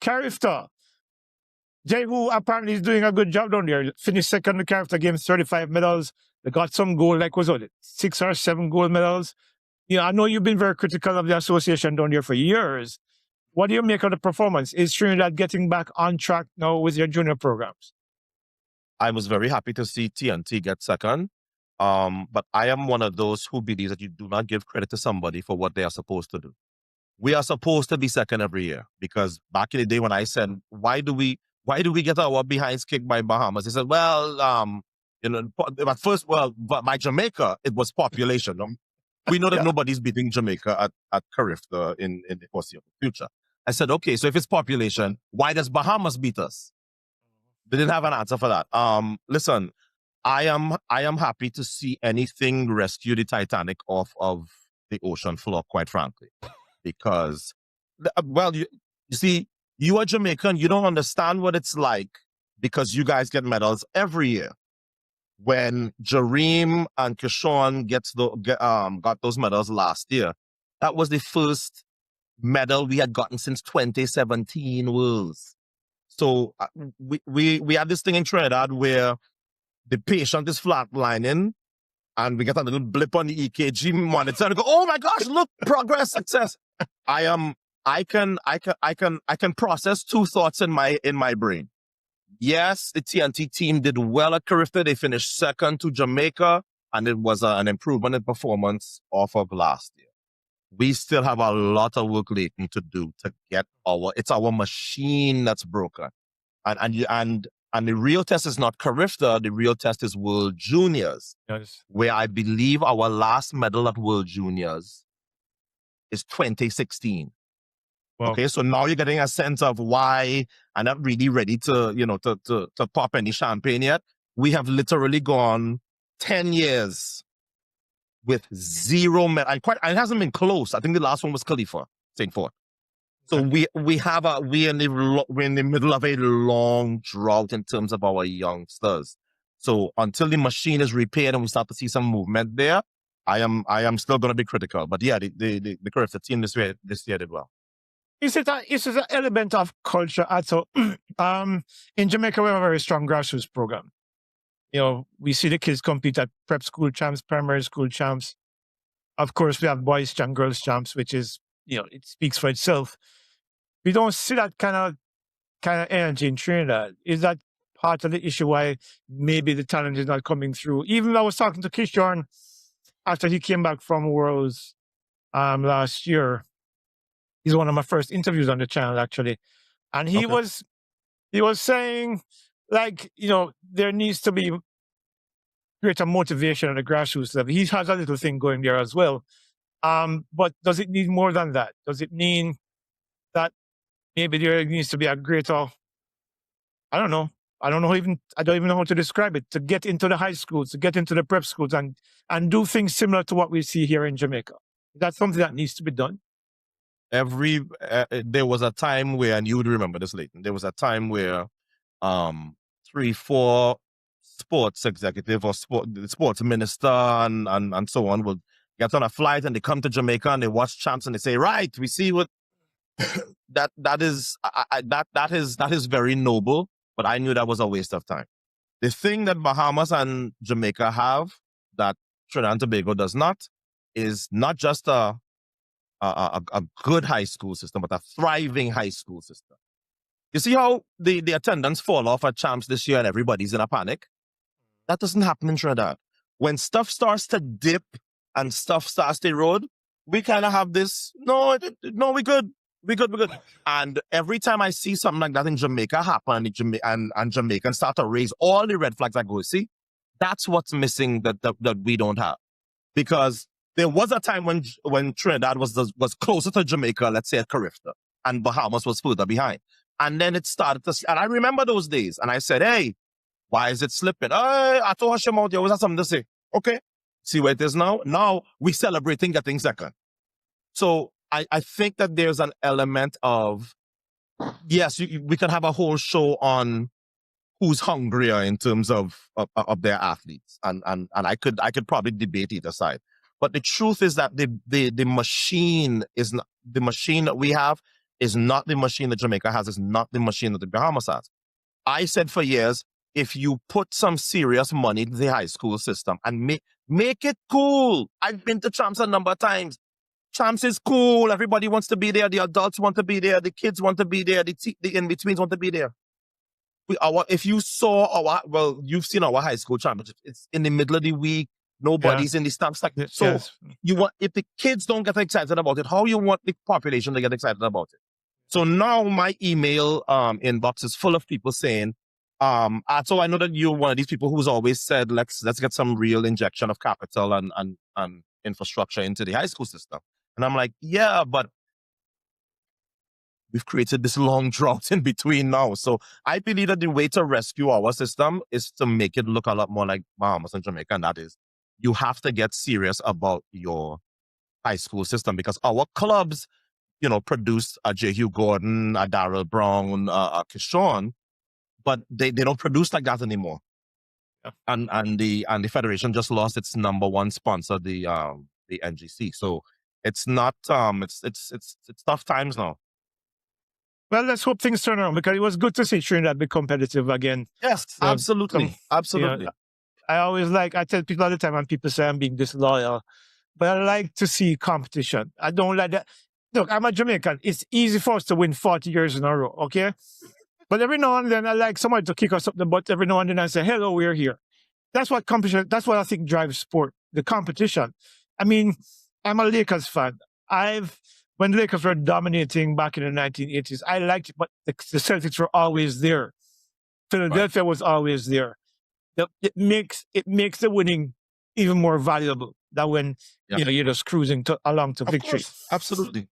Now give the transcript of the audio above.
Carifta. Jehu apparently is doing a good job down there. Finished second in the Carifta Games, 35 medals. They got some gold, like was it 6 or 7 gold medals. I know you've been very critical of the association down there for years. What do you make of the performance? Is Trinidad getting back on track now with your junior programs? I was very happy to see TNT get second. But I am one of those who believes that you do not give credit to somebody for what they are supposed to do. We are supposed to be second every year, because back in the day when I said, why do we get our behinds kicked by Bahamas? They said, well, at first, by Jamaica, it was population. We know that nobody's beating Jamaica at Carifta in the foreseeable future. I said, okay, so if it's population, why does Bahamas beat us? They didn't have an answer for that. Listen, I am happy to see anything rescue the Titanic off of the ocean floor, quite frankly. Because, you see, you are Jamaican, you don't understand what it's like, because you guys get medals every year. When Jareem and Kishon got those medals last year, that was the first medal we had gotten since 2017 Worlds. So we have this thing in Trinidad where the patient is flatlining, and we get a little blip on the EKG monitor and go, oh my gosh, look, progress, success. I can process two thoughts in my brain. Yes, the TNT team did well at Carifta. They finished second to Jamaica, and it was an improvement in performance off of last year. We still have a lot of work, Leighton, to do to get it's our machine that's broken. And the real test is not Carifta, the real test is World Juniors, yes, where I believe our last medal at World Juniors is 2016. Well, okay, so now you're getting a sense of why I'm not really ready to pop any champagne yet. We have literally gone 10 years with zero medal. It hasn't been close. I think the last one was Khalifa, St. Fort. So we're in the middle of a long drought in terms of our youngsters. So until the machine is repaired and we start to see some movement there, I am still going to be critical. But yeah, the Carifta team this year did well. Is it an element of culture? So, in Jamaica, we have a very strong grassroots program. We see the kids compete at prep school champs, primary school champs. Of course, we have boys champs, girls champs, which is, it speaks for itself. We don't see that kind of energy in Trinidad. Is that part of the issue why maybe the talent is not coming through? Even I was talking to Kishorn after he came back from Worlds last year. He's one of my first interviews on the channel, actually. And he was saying, there needs to be greater motivation at the grassroots level. He has a little thing going there as well. But does it need more than that? Does it mean that maybe there needs to be a greater, I don't even know how to describe it, to get into the high schools, to get into the prep schools and do things similar to what we see here in Jamaica? That's something that needs to be done. There was a time where, and you would remember this, Leighton, there was a time where 3-4 sports executive or sports minister and so on would get on a flight and they come to Jamaica and they watch champs and they say, right, we see what that is very noble, but I knew that was a waste of time. The thing that Bahamas and Jamaica have that Trinidad and Tobago does not is not just a good high school system, but a thriving high school system. You see how the attendance fall off at champs this year and everybody's in a panic? That doesn't happen in Trinidad. When stuff starts to dip and stuff starts to erode, we kind of have this, no, we're good. We're good. And every time I see something like that in Jamaica happen and Jamaicans start to raise all the red flags, I go, see, that's what's missing that we don't have. Because there was a time when Trinidad was closer to Jamaica, let's say at Carifta, and Bahamas was further behind. And then it started to, and I remember those days, and I said, hey, why is it slipping? Hey, Ato Boldon, you always have something to say. Okay, see where it is now? Now we're celebrating getting second. So I think that there's an element of, yes, we can have a whole show on who's hungrier in terms of their athletes. And I could probably debate either side. But the truth is that the machine is not, the machine that we have is not the machine that Jamaica has, is not the machine that the Bahamas has. I said for years, if you put some serious money into the high school system and make it cool. I've been to Champs a number of times. Champs is cool. Everybody wants to be there. The adults want to be there. The kids want to be there. The in-betweens want to be there. If you saw you've seen our high school championship. It's in the middle of the week. Nobody's in the stands. You want, if the kids don't get excited about it, how you want the population to get excited about it? So now my email inbox is full of people saying, so I know that you're one of these people who's always said, let's get some real injection of capital and infrastructure into the high school system. And I'm like, yeah, but we've created this long drought in between now. So I believe that the way to rescue our system is to make it look a lot more like Bahamas and Jamaica. And that is, you have to get serious about your high school system, because our clubs, produce a J. Hugh Gordon, a Darrell Brown, a Kishon, but they don't produce like that anymore. Yeah. And the federation just lost its number one sponsor, the NGC. So it's not it's tough times now. Well, let's hope things turn around, because it was good to see Trinidad be competitive again. Yes, absolutely. Absolutely. I tell people all the time, and people say I'm being disloyal, but I like to see competition. I don't like that. Look, I'm a Jamaican. It's easy for us to win 40 years in a row, okay? But every now and then, I like somebody to kick us up the butt every now and then and say, hello, we're here. That's what competition, that's what I think drives sport, the competition. I mean, I'm a Lakers fan. When the Lakers were dominating back in the 1980s, I liked it, but the Celtics were always there. Philadelphia was always there. It makes the winning even more valuable than when you're just cruising along to victory. Absolutely.